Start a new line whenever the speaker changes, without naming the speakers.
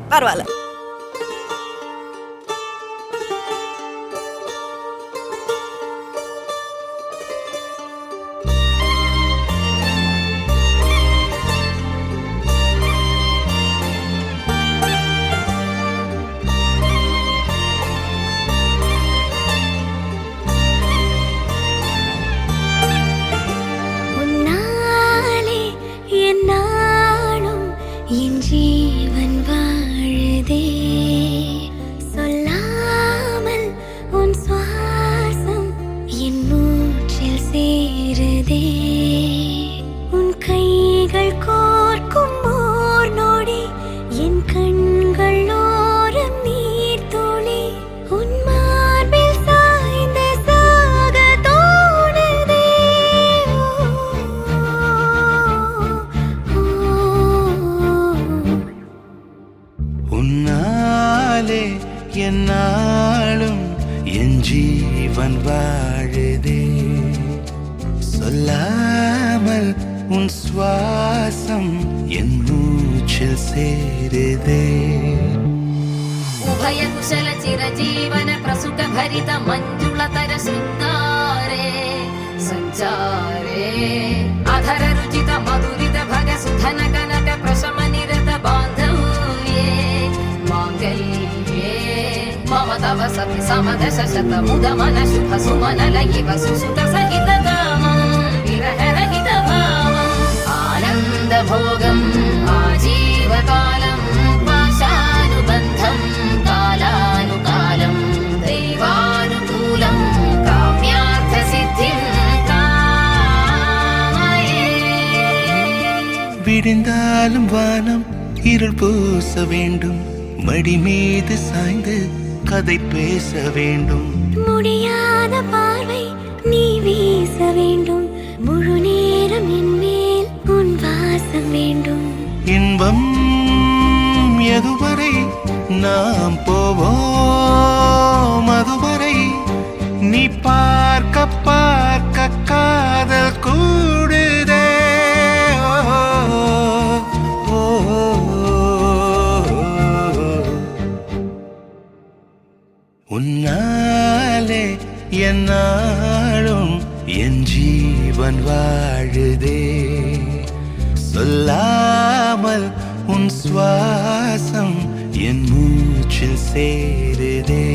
பரவாயில்ல.
ஜீவன் வாழுதே சொல்லாமல் உன் சுவாசம் என் மூச்சில் சேருதே உன் கைகள் கோர்க்கும் ஓர் நொடி என் கண்கள் ஓரம் நீர் துளி உன் மார்பில் சாய்ந்த சாக தோணுதே
உன்னாலே என்னாலும் என் ஜீவன் வாழுதே சொல்லாமல் உன் சுவாசம் என் மூச்சில் சேருதே
உபய குஷல சிரஜீவன பிரசுக பரித மஞ்சுளதர சுந்தாரே சஞ்சாரே அதர ருச்சித மதுரித பக சுதன கனக பிரசம நிரத பாந்தவ்யே மாங்கல்யே மம தவ சதி சமதச சத முத மன சுப சுமன லயிவ சுசுத சகித காமம் விரஹ ரஹித பாவம் ஆனந்த போகம் ஆஜீவகாலம் பாஷானுபந்தம் காலானுகாலம் தெய்வானுகூலம் காம்யார்த்த சித்திம் காமயே.
விடிந்தாலும் வானம் இருள் பூச வேண்டும் மடி மீது சாய்ந்து கதை பேச வேண்டும்
முடியாத பார்வை நீ வீச வேண்டும் முழு நேரம் என் மேல் உன் வாசம் வேண்டும்
இன்பம் எதுவரை நாம் போவோம் அதுவரை நீ பார்க்க பார்க்க காதல் கூடுதே ஓ, ஓ, உன்னாலே என்னாலும் என் ஜீவன் வாழுதே சொல்லாமல் உன் சுவாசம் என் மூச்சில் சேருதே